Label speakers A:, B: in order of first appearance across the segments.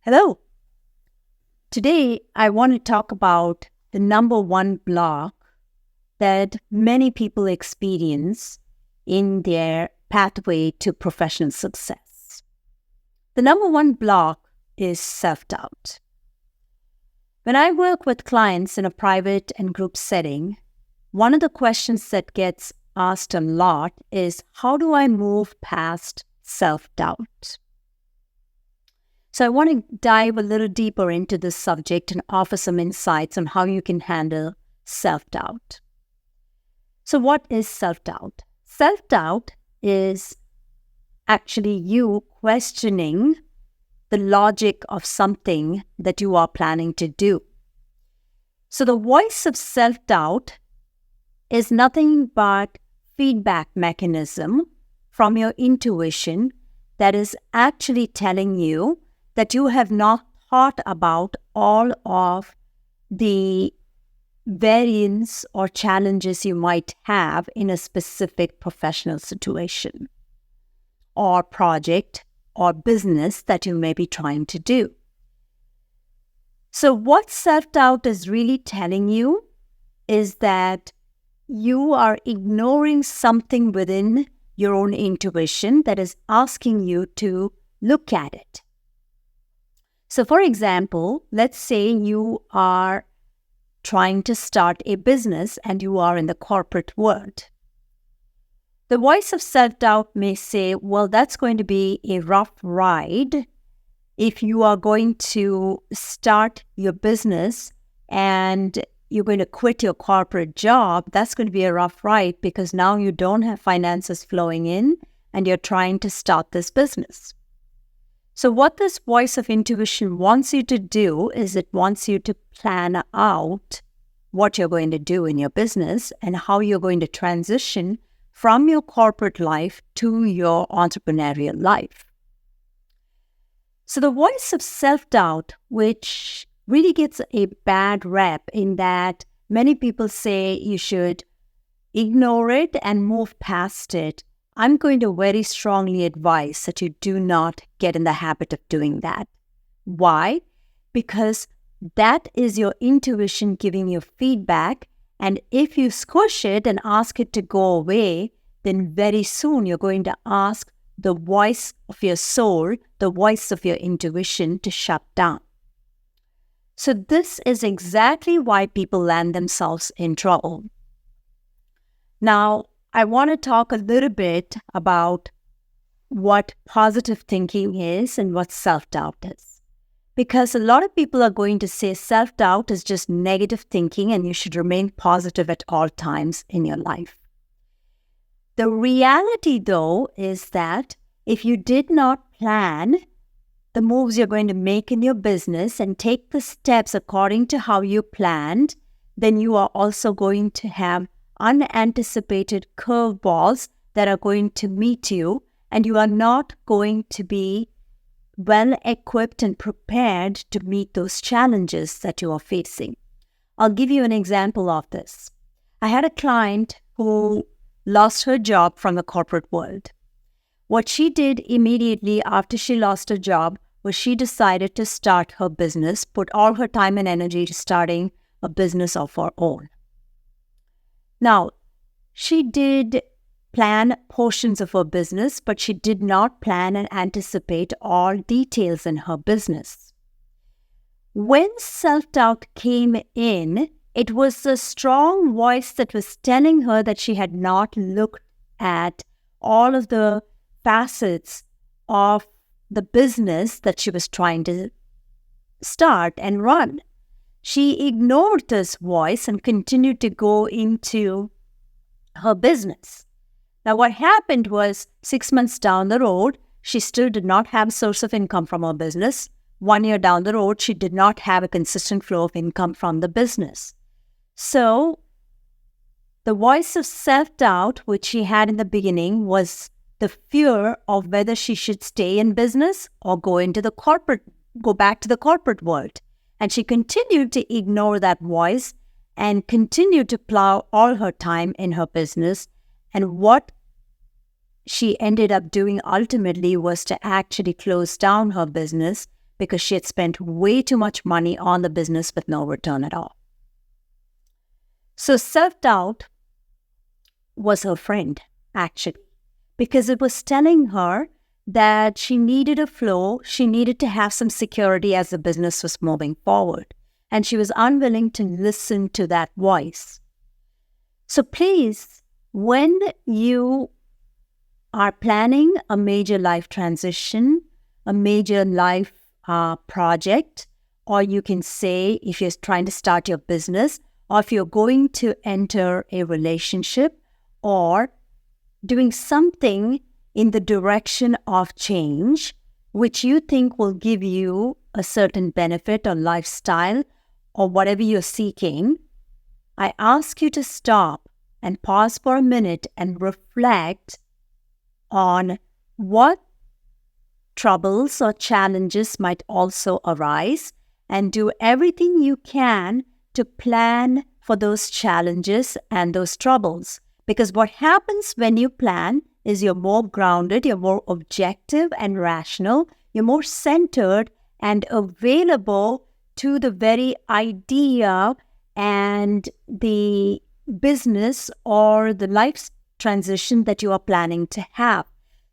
A: Hello. Today, I want to talk about the number one block that many people experience in their pathway to professional success. The number one block is self-doubt. When I work with clients in a private and group setting, one of the questions that gets asked a lot is, how do I move past self-doubt? So I want to dive a little deeper into this subject and offer some insights on how you can handle self-doubt. So what is self-doubt? Self-doubt is actually you questioning the logic of something that you are planning to do. So the voice of self-doubt is nothing but feedback mechanism from your intuition that is actually telling you that you have not thought about all of the variants or challenges you might have in a specific professional situation or project or business that you may be trying to do. So what self-doubt is really telling you is that you are ignoring something within your own intuition that is asking you to look at it. So for example, let's say you are trying to start a business and you are in the corporate world. The voice of self-doubt may say, well, that's going to be a rough ride if you are going to start your business and you're going to quit your corporate job. That's going to be a rough ride because now you don't have finances flowing in and you're trying to start this business. So what this voice of intuition wants you to do is it wants you to plan out what you're going to do in your business and how you're going to transition from your corporate life to your entrepreneurial life. So the voice of self-doubt, which really gets a bad rep in that many people say you should ignore it and move past it, I'm going to very strongly advise that you do not get in the habit of doing that. Why? Because that is your intuition giving you feedback, and if you squish it and ask it to go away, then very soon you're going to ask the voice of your soul, the voice of your intuition to shut down. So this is exactly why people land themselves in trouble. Now, I want to talk a little bit about what positive thinking is and what self-doubt is. Because a lot of people are going to say self-doubt is just negative thinking and you should remain positive at all times in your life. The reality, though, is that if you did not plan the moves you're going to make in your business and take the steps according to how you planned, then you are also going to have unanticipated curveballs that are going to meet you, and you are not going to be well equipped and prepared to meet those challenges that you are facing. I'll give you an example of this. I had a client who lost her job from the corporate world. What she did immediately after she lost her job was she decided to start her business, put all her time and energy to starting a business of her own. Now, she did plan portions of her business, but she did not plan and anticipate all details in her business. When self-doubt came in, it was a strong voice that was telling her that she had not looked at all of the facets of the business that she was trying to start and run. She ignored this voice and continued to go into her business. Now, what happened was 6 months down the road, she still did not have a source of income from her business. 1 year down the road, she did not have a consistent flow of income from the business. So, the voice of self-doubt, which she had in the beginning, was the fear of whether she should stay in business or go back to the corporate world. And she continued to ignore that voice and continued to plow all her time in her business. And what she ended up doing ultimately was to actually close down her business because she had spent way too much money on the business with no return at all. So self-doubt was her friend, actually, because it was telling her that she needed a flow, she needed to have some security as the business was moving forward. And she was unwilling to listen to that voice. So please, when you are planning a major life transition, a major life project, or you can say if you're trying to start your business, or if you're going to enter a relationship, or doing something in the direction of change, which you think will give you a certain benefit or lifestyle or whatever you're seeking, I ask you to stop and pause for a minute and reflect on what troubles or challenges might also arise, and do everything you can to plan for those challenges and those troubles. Because what happens when you plan is you're more grounded, you're more objective and rational, you're more centered and available to the very idea and the business or the life transition that you are planning to have.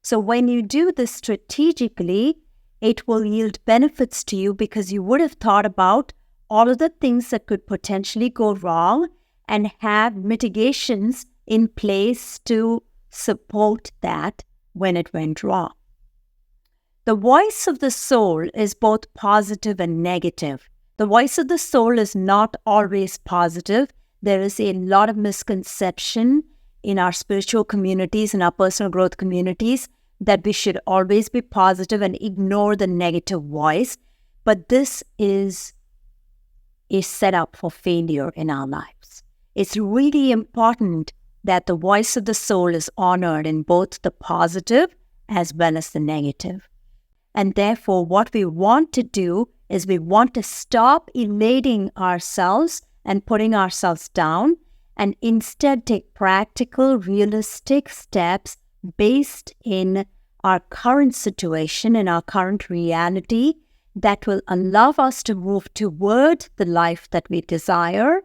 A: So when you do this strategically, it will yield benefits to you because you would have thought about all of the things that could potentially go wrong and have mitigations in place to support that when it went wrong. The voice of the soul is both positive and negative. The voice of the soul is not always positive. There is a lot of misconception in our spiritual communities, in our personal growth communities, that we should always be positive and ignore the negative voice. But this is a setup for failure in our lives. It's really important that the voice of the soul is honored in both the positive as well as the negative. And therefore, what we want to do is we want to stop elating ourselves and putting ourselves down, and instead take practical, realistic steps based in our current situation, in our current reality, that will allow us to move toward the life that we desire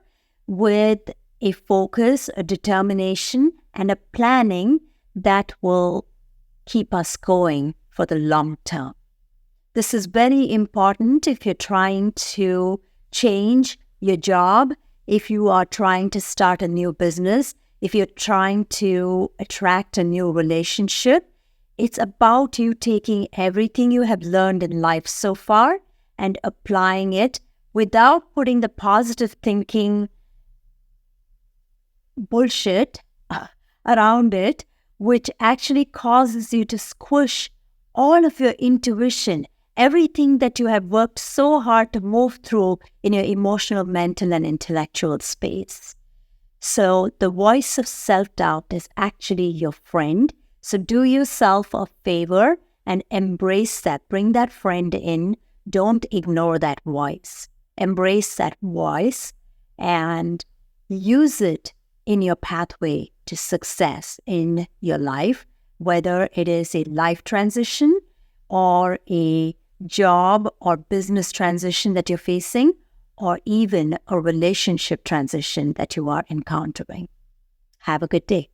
A: with a focus, a determination, and a planning that will keep us going for the long term. This is very important if you're trying to change your job, if you are trying to start a new business, if you're trying to attract a new relationship. It's about you taking everything you have learned in life so far and applying it without putting the positive thinking bullshit around it, which actually causes you to squish all of your intuition, everything that you have worked so hard to move through in your emotional, mental, and intellectual space. So the voice of self-doubt is actually your friend. So do yourself a favor and embrace that. Bring that friend in. Don't ignore that voice. Embrace that voice and use it in your pathway to success in your life, whether it is a life transition or a job or business transition that you're facing, or even a relationship transition that you are encountering. Have a good day.